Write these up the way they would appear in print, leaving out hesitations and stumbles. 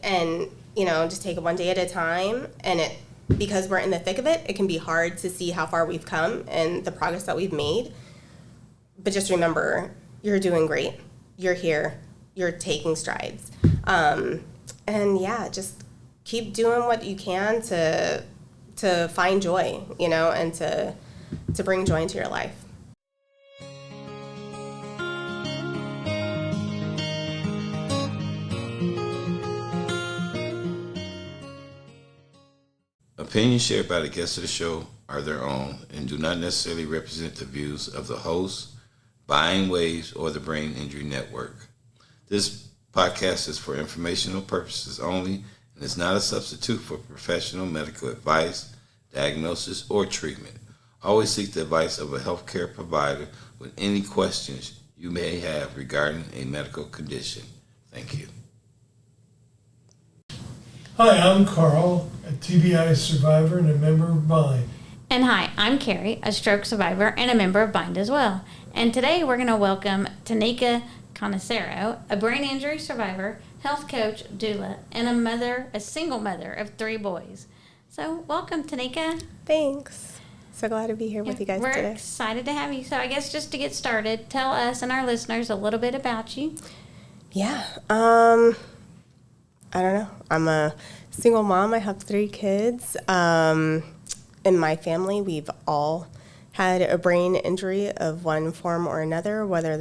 and, just take it one day at a time. And because we're in the thick of it, it can be hard to see how far we've come and the progress that we've made. But just remember, you're doing great. You're here. You're taking strides. And yeah, just keep doing what you can to find joy, and to bring joy into your life. Opinions shared by the guests of the show are their own and do not necessarily represent the views of the host, Bindwaves, or the Brain Injury Network. This podcast is for informational purposes only and is not a substitute for professional medical advice, diagnosis, or treatment. Always seek the advice of a healthcare provider with any questions you may have regarding a medical condition. Thank you. Hi, I'm Carl, a TBI survivor and a member of Bind. And hi, I'm Carrie, a stroke survivor and a member of Bind as well. And today we're going to welcome Tanika Connesero, a brain injury survivor, health coach, doula, and a single mother of 3 boys. So welcome, Tanika. Thanks. So glad to be here with you guys today. We're excited to have you. So I guess just to get started, tell us and our listeners a little bit about you. Yeah. I don't know. I'm a single mom. I have 3 kids. In my family, we've all had a brain injury of one form or another, whether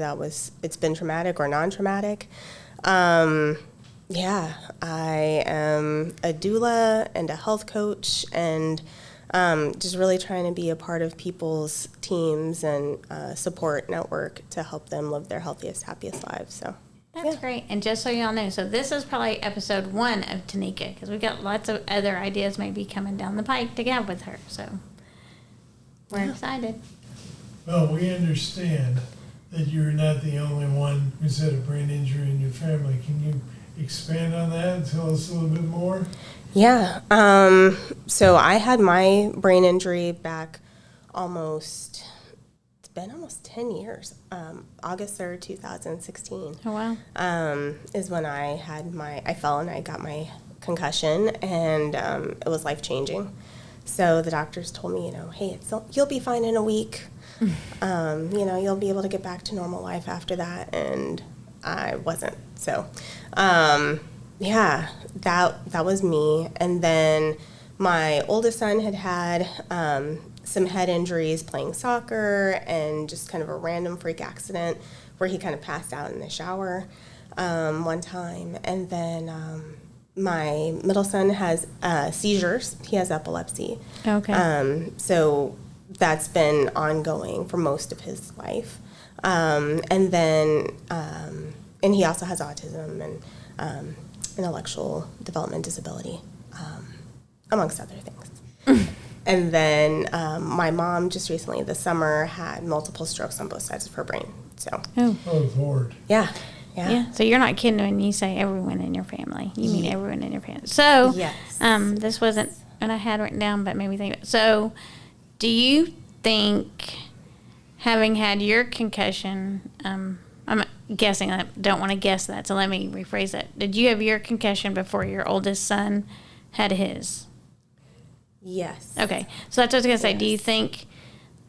it's been traumatic or non-traumatic. Yeah, I am a doula and a health coach, and just really trying to be a part of people's teams and support network to help them live their healthiest, happiest lives. So. That's great. And just so y'all know, so this is probably episode 1 of Tanika, because we've got lots of other ideas maybe coming down the pike to get with her. So we're excited. Well, we understand that you're not the only one who's had a brain injury in your family. Can you expand on that and tell us a little bit more? Yeah. So I had my brain injury back almost 10 years. August 3rd, 2016. Oh, wow. Is when I fell and I got my concussion, and it was life-changing. So the doctors told me, hey, you'll be fine in a week. You'll be able to get back to normal life after that, and I wasn't. So, yeah, that was me. And then my oldest son had some head injuries playing soccer and just kind of a random freak accident where he kind of passed out in the shower one time. And then my middle son has seizures. He has epilepsy. Okay. So that's been ongoing for most of his life. And then, and he also has autism and intellectual development disability, amongst other things. And then my mom just recently this summer had multiple strokes on both sides of her brain. So. Oh, Lord. Yeah. So you're not kidding when you say everyone in your family. You mean everyone in your family. So yes. This wasn't what I had written down, but made me think. So do you think, having had your concussion, I'm guessing, I don't want to guess that, so let me rephrase that. Did you have your concussion before your oldest son had his? Yes. Okay. So that's what I was going to say. Yes. Do you think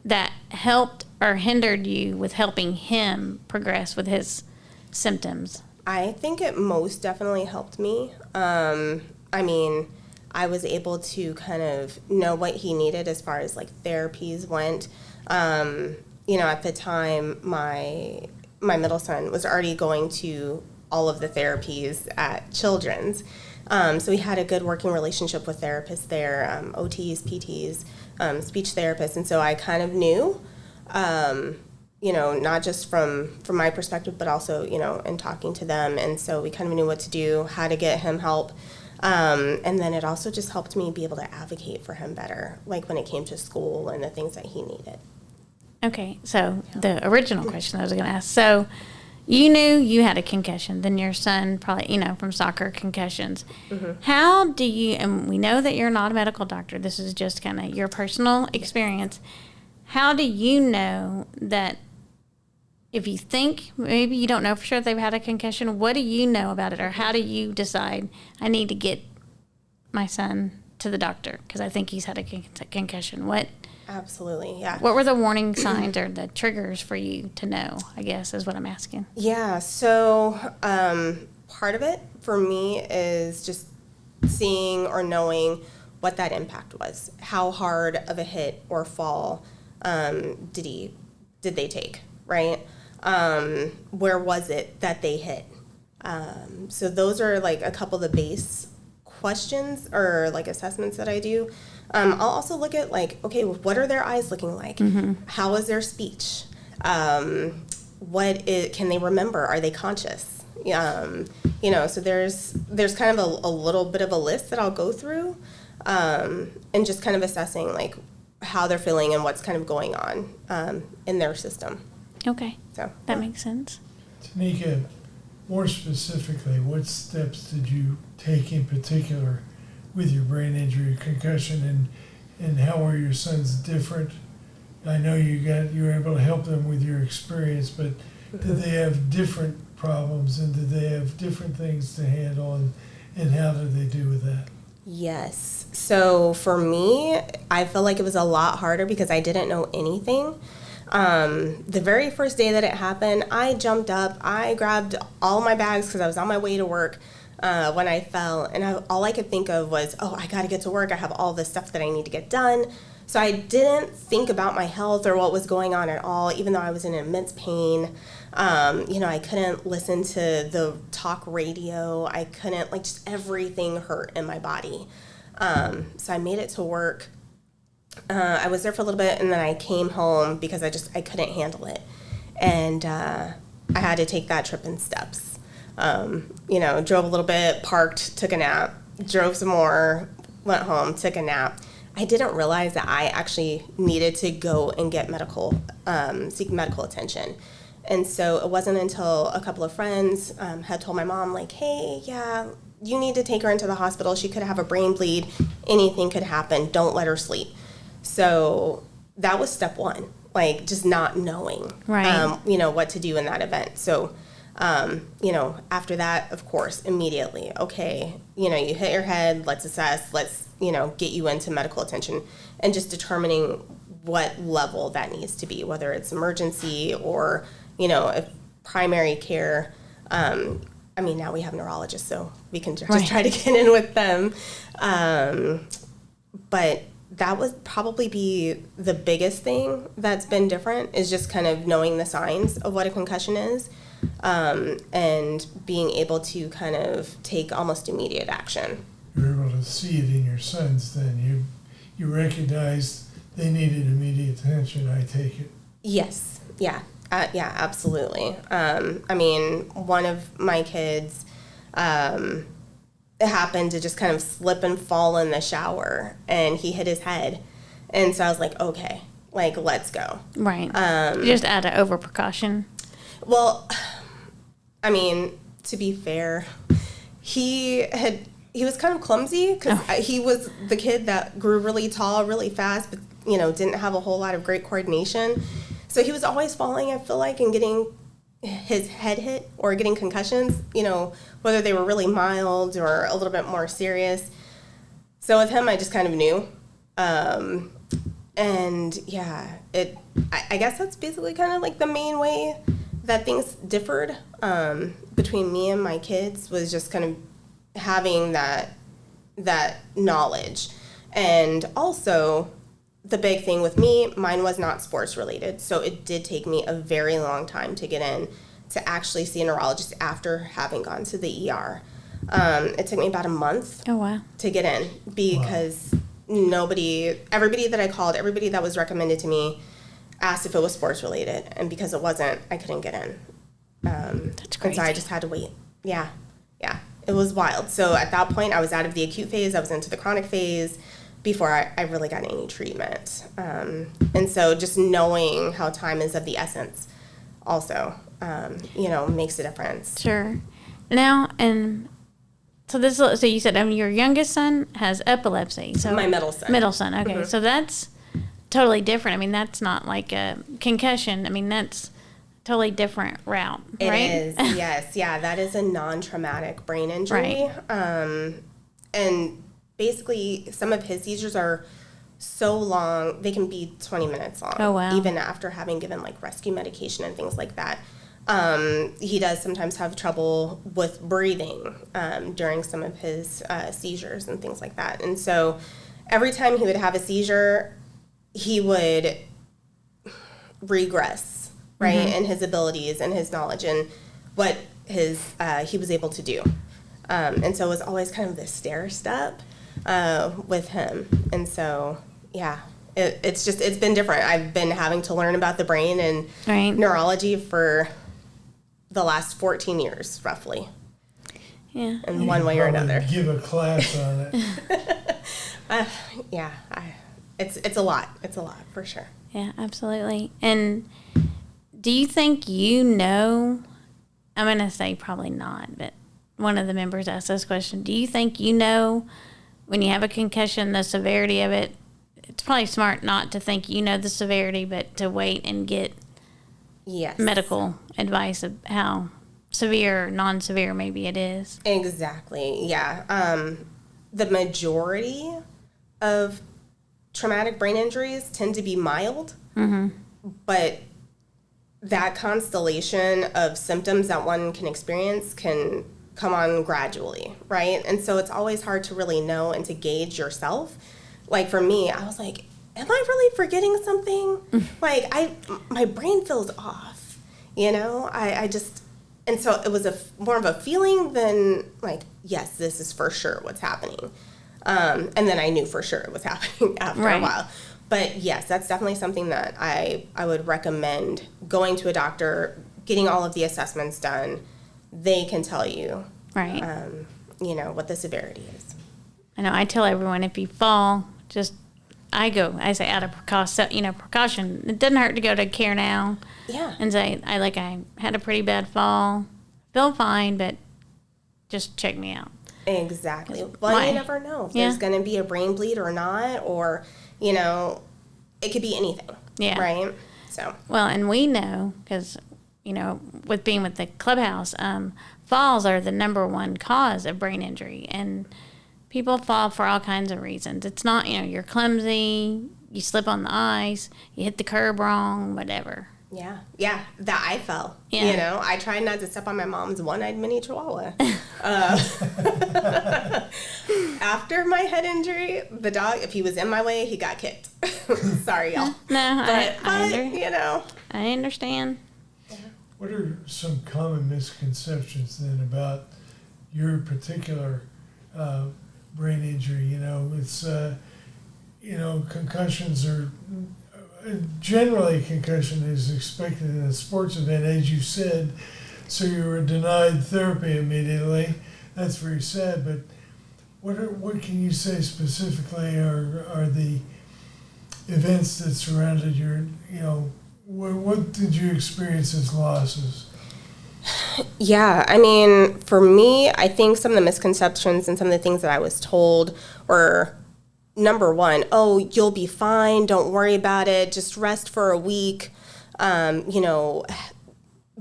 that helped or hindered you with helping him progress with his symptoms? I think it most definitely helped me. I mean, I was able to kind of know what he needed as far as like therapies went. At the time, my middle son was already going to all of the therapies at Children's. So we had a good working relationship with therapists there, OTs, PTs, speech therapists. And so I kind of knew, not just from my perspective, but also, in talking to them. And so we kind of knew what to do, how to get him help. And then it also just helped me be able to advocate for him better, like when it came to school and the things that he needed. Okay. So the original question I was going to ask. So you knew you had a concussion, then your son probably, from soccer concussions. Mm-hmm. How do you, and we know that you're not a medical doctor, this is just kind of your personal experience. How do you know that if you think maybe you don't know for sure if they've had a concussion, what do you know about it, or how do you decide I need to get my son to the doctor because I think he's had a concussion? Absolutely, yeah. What were the warning signs or the triggers for you to know, I guess, is what I'm asking. Yeah, so part of it for me is just seeing or knowing what that impact was. How hard of a hit or fall did they take, right? Where was it that they hit? So those are like a couple of the base questions or like assessments that I do. I'll also look at like, okay, what are their eyes looking like? How is their speech? Can they remember? Are they conscious? So there's kind of a little bit of a list that I'll go through, and just kind of assessing like how they're feeling and what's kind of going on in their system. Okay, So that makes sense. Tanika, more specifically, what steps did you take in particular with your brain injury concussion, and how are your sons different? I know you were able to help them with your experience, but did they have different problems, and did they have different things to handle, and how did they do with that? Yes. So for me, I felt like it was a lot harder because I didn't know anything. The very first day that it happened, I jumped up, I grabbed all my bags because I was on my way to work when I fell, and all I could think of was, I got to get to work. I have all this stuff that I need to get done. So I didn't think about my health or what was going on at all, even though I was in immense pain. I couldn't listen to the talk radio. I couldn't, just everything hurt in my body. So I made it to work. I was there for a little bit, and then I came home because I couldn't handle it. And I had to take that trip in steps. Drove a little bit, parked, took a nap, drove some more, went home, took a nap. I didn't realize that I actually needed to go and get seek medical attention. And so it wasn't until a couple of friends had told my mom, like, hey, yeah, you need to take her into the hospital. She could have a brain bleed. Anything could happen. Don't let her sleep. So that was step one, just not knowing, right. What to do in that event. So, after that, of course, immediately, okay, you hit your head, let's assess, let's, get you into medical attention, and just determining what level that needs to be, whether it's emergency or, if primary care. Now we have neurologists, so we can just try to get in with them. But that would probably be the biggest thing that's been different, is just kind of knowing the signs of what a concussion is, and being able to kind of take almost immediate action. You were able to see it in your sons then. You recognized they needed immediate attention, I take it. Yes. Yeah. Yeah, absolutely. One of my kids happened to just kind of slip and fall in the shower, and he hit his head. And so I was like, okay, let's go. Right. Just out of over precaution. Well, to be fair, he was kind of clumsy because he was the kid that grew really tall, really fast, but, didn't have a whole lot of great coordination. So he was always falling, I feel like, and getting his head hit or getting concussions, whether they were really mild or a little bit more serious. So with him, I just kind of knew. And yeah, I guess that's basically kind of the main way that things differed between me and my kids, was just kind of having that knowledge. And also, the big thing with me, mine was not sports related, so it did take me a very long time to get in to actually see a neurologist after having gone to the ER. It took me about a month to get in, because everybody that I called, everybody that was recommended to me, asked if it was sports related, and because it wasn't, I couldn't get in. That's crazy. And so I just had to wait. Yeah, it was wild. So at that point, I was out of the acute phase, I was into the chronic phase, before I really got any treatment. And so just knowing how time is of the essence also, makes a difference. Sure. Now, and so you said, your youngest son has epilepsy. So my middle son. Middle son, okay. Mm-hmm. So that's totally different. That's not like a concussion. That's totally different route, It right? is, yes. Yeah, that is a non-traumatic brain injury. Right. And basically, some of his seizures are so long, they can be 20 minutes long. Oh, wow. Even after having given, like, rescue medication and things like that. He does sometimes have trouble with breathing during some of his seizures and things like that. And so every time he would have a seizure, he would regress, right, in his abilities and his knowledge and what he was able to do. And so it was always kind of this stair step with him. And so, yeah, it's been different. I've been having to learn about the brain and neurology for the last 14 years, roughly. Yeah. In one way or another. Give a class on it. Yeah, it's a lot. It's a lot, for sure. Yeah, absolutely. And do you think I'm going to say probably not, but one of the members asked this question. Do you think when you have a concussion, the severity of it? It's probably smart not to think the severity, but to wait and get medical advice of how severe or non-severe maybe it is. Exactly, yeah. The majority of traumatic brain injuries tend to be mild, but that constellation of symptoms that one can experience can come on gradually, right? And so it's always hard to really know and to gauge yourself. Like for me, I was like, am I really forgetting something? Like my brain feels off, and so it was more of a feeling than like, yes, this is for sure what's happening. And then I knew for sure it was happening after a while. But yes, that's definitely something that I would recommend going to a doctor, getting all of the assessments done. They can tell you, what the severity is. I know. I tell everyone if you fall, I say out of precaution. It doesn't hurt to go to care now. Yeah. And say I had a pretty bad fall, feel fine, but just check me out. Exactly. Well, you never know if there's going to be a brain bleed or not, or it could be anything. Yeah. Right. So. Well, and we know because with being with the clubhouse, falls are the number one cause of brain injury, and people fall for all kinds of reasons. It's not, you're clumsy, you slip on the ice, you hit the curb wrong, whatever. Yeah. Yeah. That I fell. Yeah. I tried not to step on my mom's one-eyed mini chihuahua. After my head injury, the dog, if he was in my way, he got kicked. Sorry, y'all. No, I I understand. What are some common misconceptions then about your particular brain injury? It's concussions are generally concussion is expected in a sports event, as you said. So you were denied therapy immediately. That's very sad. But what can you say specifically are the events that surrounded your what did you experience as losses? Yeah, I mean, for me, I think some of the misconceptions and some of the things that I was told were, number one, oh, you'll be fine, don't worry about it, just rest for a week,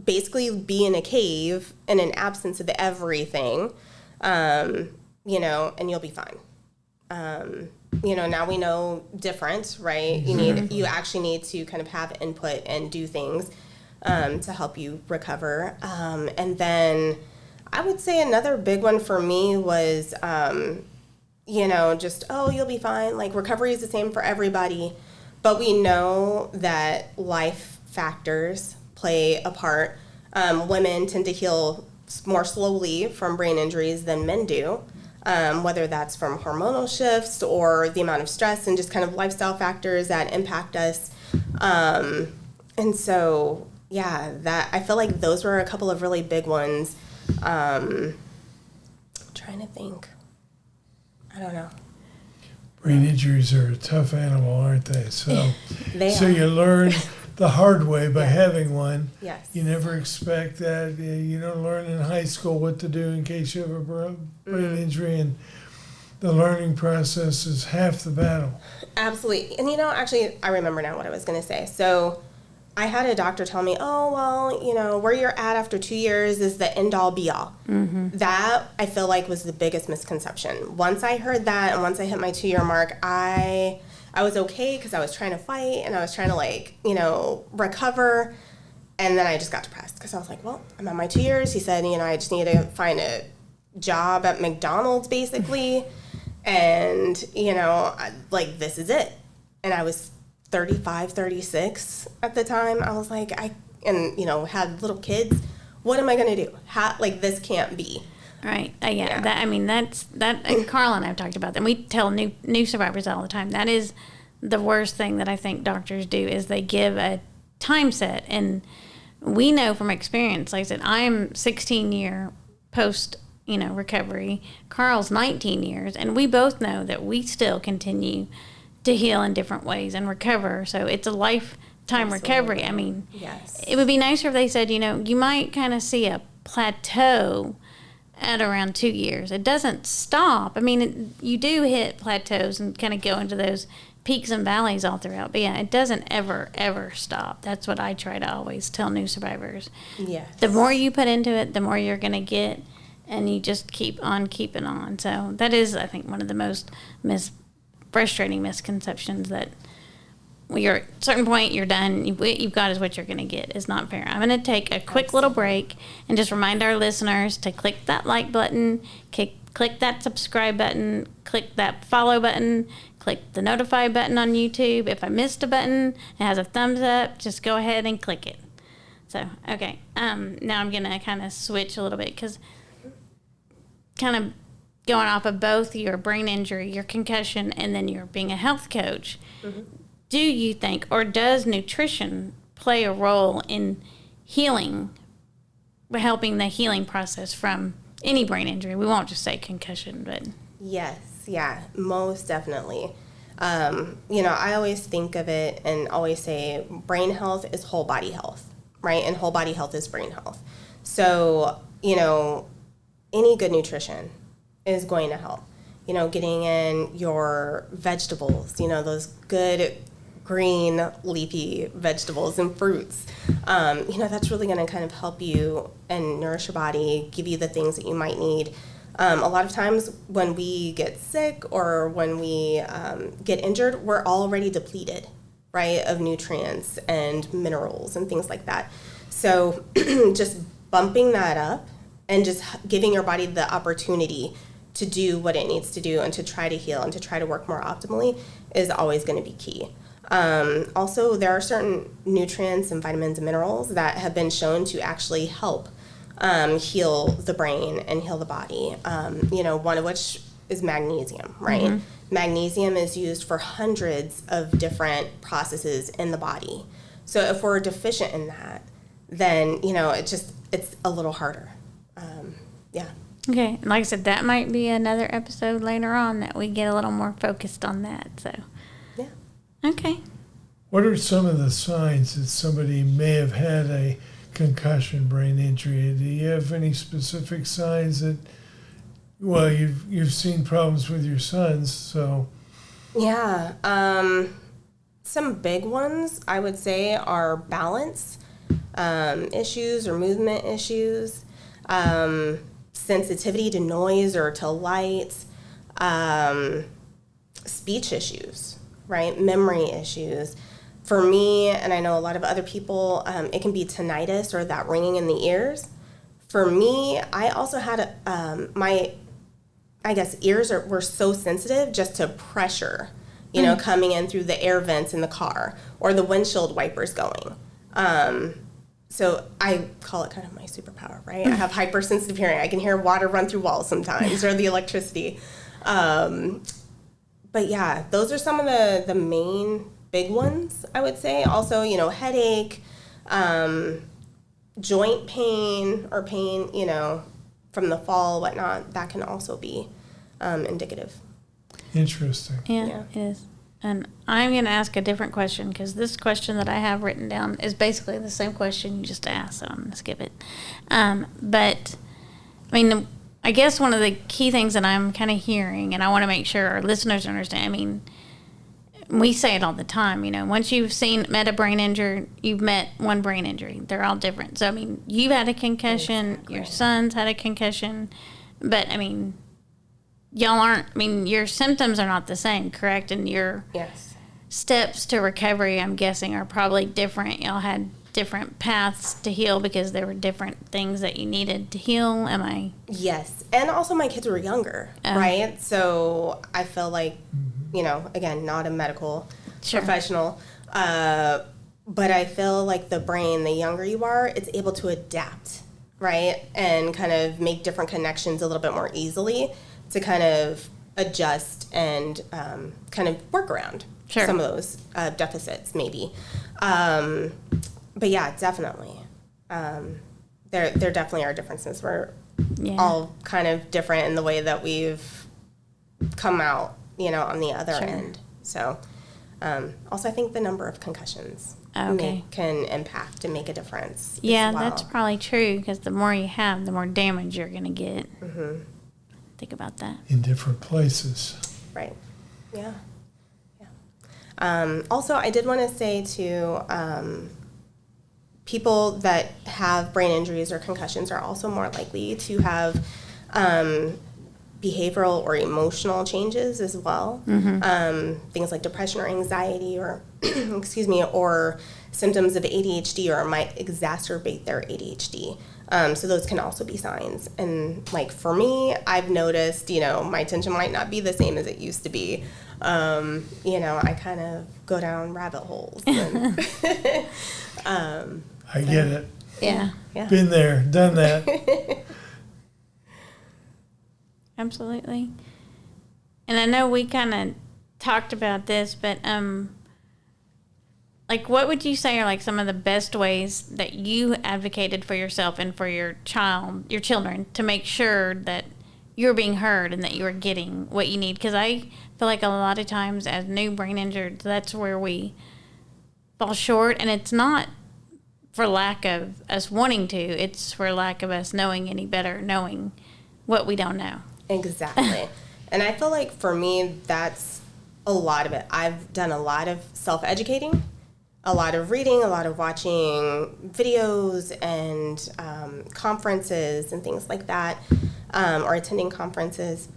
basically be in a cave in an absence of everything, and you'll be fine. Now we know different, right? You actually need to kind of have input and do things to help you recover. And then I would say another big one for me was, just, oh, you'll be fine. Like recovery is the same for everybody, but we know that life factors play a part. Women tend to heal more slowly from brain injuries than men do. Whether that's from hormonal shifts or the amount of stress and just kind of lifestyle factors that impact us. And so, that I feel like those were a couple of really big ones. I'm trying to think. I don't know. Brain injuries are a tough animal, aren't they? So, so you learn the hard way by having one. Yes. You never expect that. You don't learn in high school what to do in case you have a brain injury, and the learning process is half the battle. Absolutely. And actually, I remember now what I was going to say. So I had a doctor tell me, oh, well, you know, where you're at after 2 years is the end all be all. That I feel like was the biggest misconception. Once I heard that and once I hit my 2-year mark, I was okay because I was trying to fight and I was trying to, like, you know, recover. And then I just got depressed because I was like, well, I'm at my 2 years. He said, you know, I just need to find a job at McDonald's basically. And, you know, like, this is it. And I was 35, 36 at the time. I was like, and, you know, had little kids. What am I going to do? Like, this can't be. Right. Yeah. That, I mean, that's, and Carl and I have talked about that. And we tell new survivors all the time. That is the worst thing that I think doctors do is they give a time set. And we know from experience, like I said, I'm 16-year post, you know, recovery. Carl's 19 years. And we both know that we still continue to heal in different ways and recover. So it's a lifetime recovery. I mean, yes, it would be nicer if they said, you know, you might kind of see a plateau at around 2 years. It doesn't stop. I mean, you do hit plateaus and kind of go into those peaks and valleys all throughout. But yeah, it doesn't ever stop. That's what I try to always tell new survivors. Yes. The more you put into it, the more you're going to get, and you just keep on keeping on. So that is, I think, one of the most frustrating misconceptions that you're at a certain point, you're done, you've got is what you're going to get is not fair. I'm going to take a quick little break and just remind our listeners to click that like button, click that subscribe button, click that follow button, click the notify button on YouTube. If I missed a button, it has a thumbs up, just go ahead and click it. So, okay, now I'm going to kind of switch a little bit because kind of going off of both your brain injury, your concussion, and then your being a health coach, do you think, or does nutrition play a role in healing, helping the healing process from any brain injury? We won't just say concussion, but... Yes, yeah, most definitely. You know, I always think of it and always say brain health is whole body health, right? And whole body health is brain health. So, you know, any good nutrition is going to help. You know, getting in your vegetables, you know, those good green leafy vegetables and fruits. You know, that's really going to kind of help you and nourish your body, give you the things that you might need. A lot of times when we get sick or when we get injured, we're already depleted, right, of nutrients and minerals and things like that. So just bumping that up and just giving your body the opportunity to do what it needs to do and to try to heal and to try to work more optimally is always going to be key. Also, there are certain nutrients and vitamins and minerals that have been shown to actually help heal the brain and heal the body. You know, one of which is magnesium, right? Magnesium is used for hundreds of different processes in the body. So if we're deficient in that, then, you know, it's a little harder. Yeah. Okay, like I said, that might be another episode later on that we get a little more focused on that. So, yeah. Okay. What are some of the signs that somebody may have had a concussion brain injury? Do you have any specific signs that, well, you've seen problems with your sons, so. Yeah. Some big ones, I would say, are balance issues or movement issues. Sensitivity to noise or to light, speech issues, right? Memory issues. For me, and I know a lot of other people, it can be tinnitus or that ringing in the ears. For me, I also had my ears were so sensitive just to pressure, you know, coming in through the air vents in the car or the windshield wipers going. So I call it kind of my superpower, right? I have hypersensitive hearing. I can hear water run through walls sometimes or the electricity. But yeah, those are some of the main big ones, I would say. Also, you know, headache, joint pain or pain, you know, from the fall, whatnot, that can also be indicative. Interesting. Yeah, it is. And I'm going to ask a different question because this question that I have written down is basically the same question you just asked, so I'm going to skip it. But, I mean, I guess one of the key things that I'm kind of hearing, and I want to make sure our listeners understand, I mean, we say it all the time, once you've met a brain injury, you've met one brain injury. They're all different. So, you've had a concussion, Exactly. your son's had a concussion, but, y'all aren't, your symptoms are not the same, correct? And your Yes. steps to recovery, I'm guessing, are probably different. Y'all had different paths to heal because there were different things that you needed to heal. Am I? Yes. And also my kids were younger, right? So I feel like, again, not a medical Sure. professional, but I feel like the brain, the younger you are, it's able to adapt, right? And kind of make different connections a little bit more easily to kind of adjust and kind of work around Sure. some of those deficits, maybe. But yeah, definitely. There definitely are differences. We're all kind of different in the way that we've come out, on the other Sure. end. So, also I think the number of concussions Okay. can impact and make a difference. Yeah, as well. that's probably true because the more you have, the more damage you're going to get. Mm-hmm. Think about that. In different places. Right. Yeah. Yeah. Also, I did want to say to people that have brain injuries or concussions are also more likely to have behavioral or emotional changes as well. Things like depression or anxiety or, or symptoms of ADHD or might exacerbate their ADHD. So those can also be signs. And like for me, I've noticed, my attention might not be the same as it used to be. I kind of go down rabbit holes. And I get it. Yeah, Been there, done that. absolutely. And I know we kind of talked about this, but what would you say are like some of the best ways that you advocated for yourself and for your children to make sure that you're being heard and that you're getting what you need? Because I feel like a lot of times as new brain injured, that's where we fall short, and it's not for lack of us wanting to, it's for lack of us knowing any better, knowing what we don't know. Exactly. And I feel like for me, that's a lot of it. I've done a lot of self-educating, a lot of reading, a lot of watching videos and conferences and things like that, or attending conferences.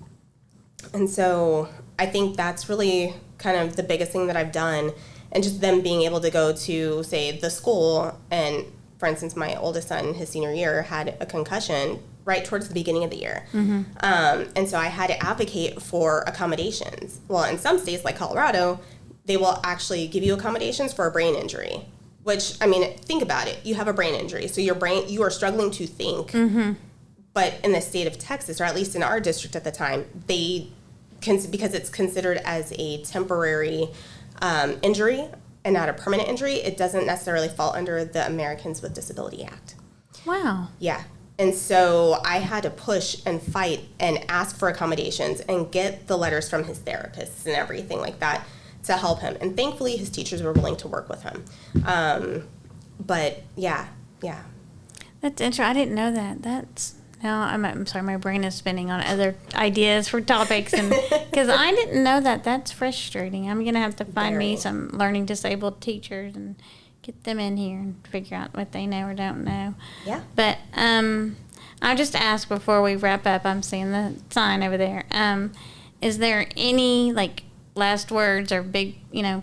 And so I think that's really kind of the biggest thing that I've done. And just them being able to go to, say, the school, and for instance, my oldest son, his senior year, had a concussion right towards the beginning of the year. Mm-hmm. And so I had to advocate for accommodations. Well, in some states like Colorado, they will actually give you accommodations for a brain injury, which, think about it. You have a brain injury, so you are struggling to think. Mm-hmm. But in the state of Texas, or at least in our district at the time, because it's considered as a temporary injury and not a permanent injury, it doesn't necessarily fall under the Americans with Disability Act. Wow. Yeah. And so I had to push and fight and ask for accommodations and get the letters from his therapists and everything like that to help him. And thankfully, his teachers were willing to work with him. But yeah. That's interesting. I didn't know that. I'm sorry, my brain is spinning on other ideas for topics, and because I didn't know that. That's frustrating. I'm gonna have to find me some learning disabled teachers and get them in here and figure out what they know or don't know. Yeah. But I'll just ask before we wrap up. I'm seeing the sign over there. Is there any last words or big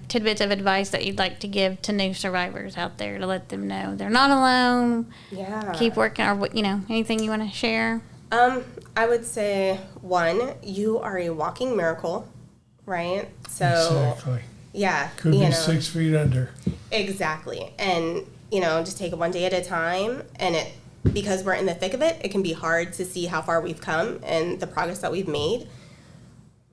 tidbits of advice that you'd like to give to new survivors out there to let them know they're not alone? Yeah. Keep working, or anything you want to share? I would say, 1, you are a walking miracle, right? So Exactly. yeah, Could be 6 feet under. Exactly. And just take it one day at a time, and because we're in the thick of it, it can be hard to see how far we've come and the progress that we've made.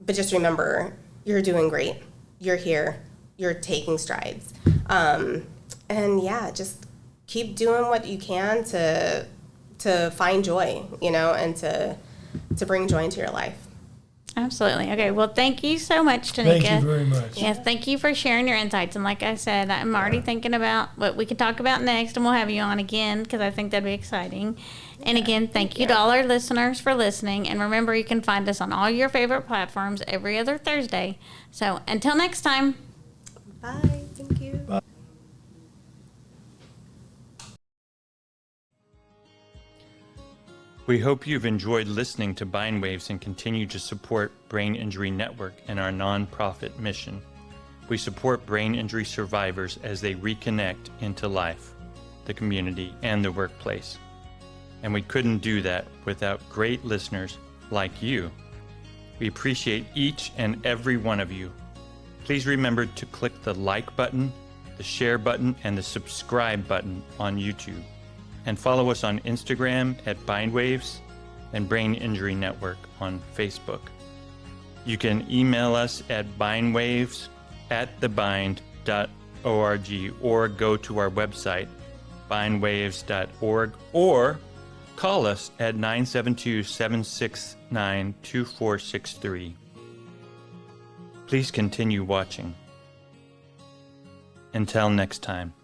But just remember, you're doing great. You're here. You're taking strides. And yeah, just keep doing what you can to find joy, and to bring joy into your life. Absolutely. Okay. Well, thank you so much, Tanika. Thank you very much. Yes, thank you for sharing your insights. And like I said, I'm already thinking about what we could talk about next, and we'll have you on again because I think that'd be exciting. And again, thank you to all our listeners for listening. And remember, you can find us on all your favorite platforms every other Thursday. So until next time. Bye. Thank you. Bye. We hope you've enjoyed listening to Bindwaves and continue to support Brain Injury Network and our nonprofit mission. We support brain injury survivors as they reconnect into life, the community, and the workplace. And we couldn't do that without great listeners like you. We appreciate each and every one of you. Please remember to click the like button, the share button, and the subscribe button on YouTube. And follow us on Instagram at Bindwaves and Brain Injury Network on Facebook. You can email us at bindwaves@thebind.org or go to our website, bindwaves.org, or call us at 972-769-2463. Please continue watching. Until next time.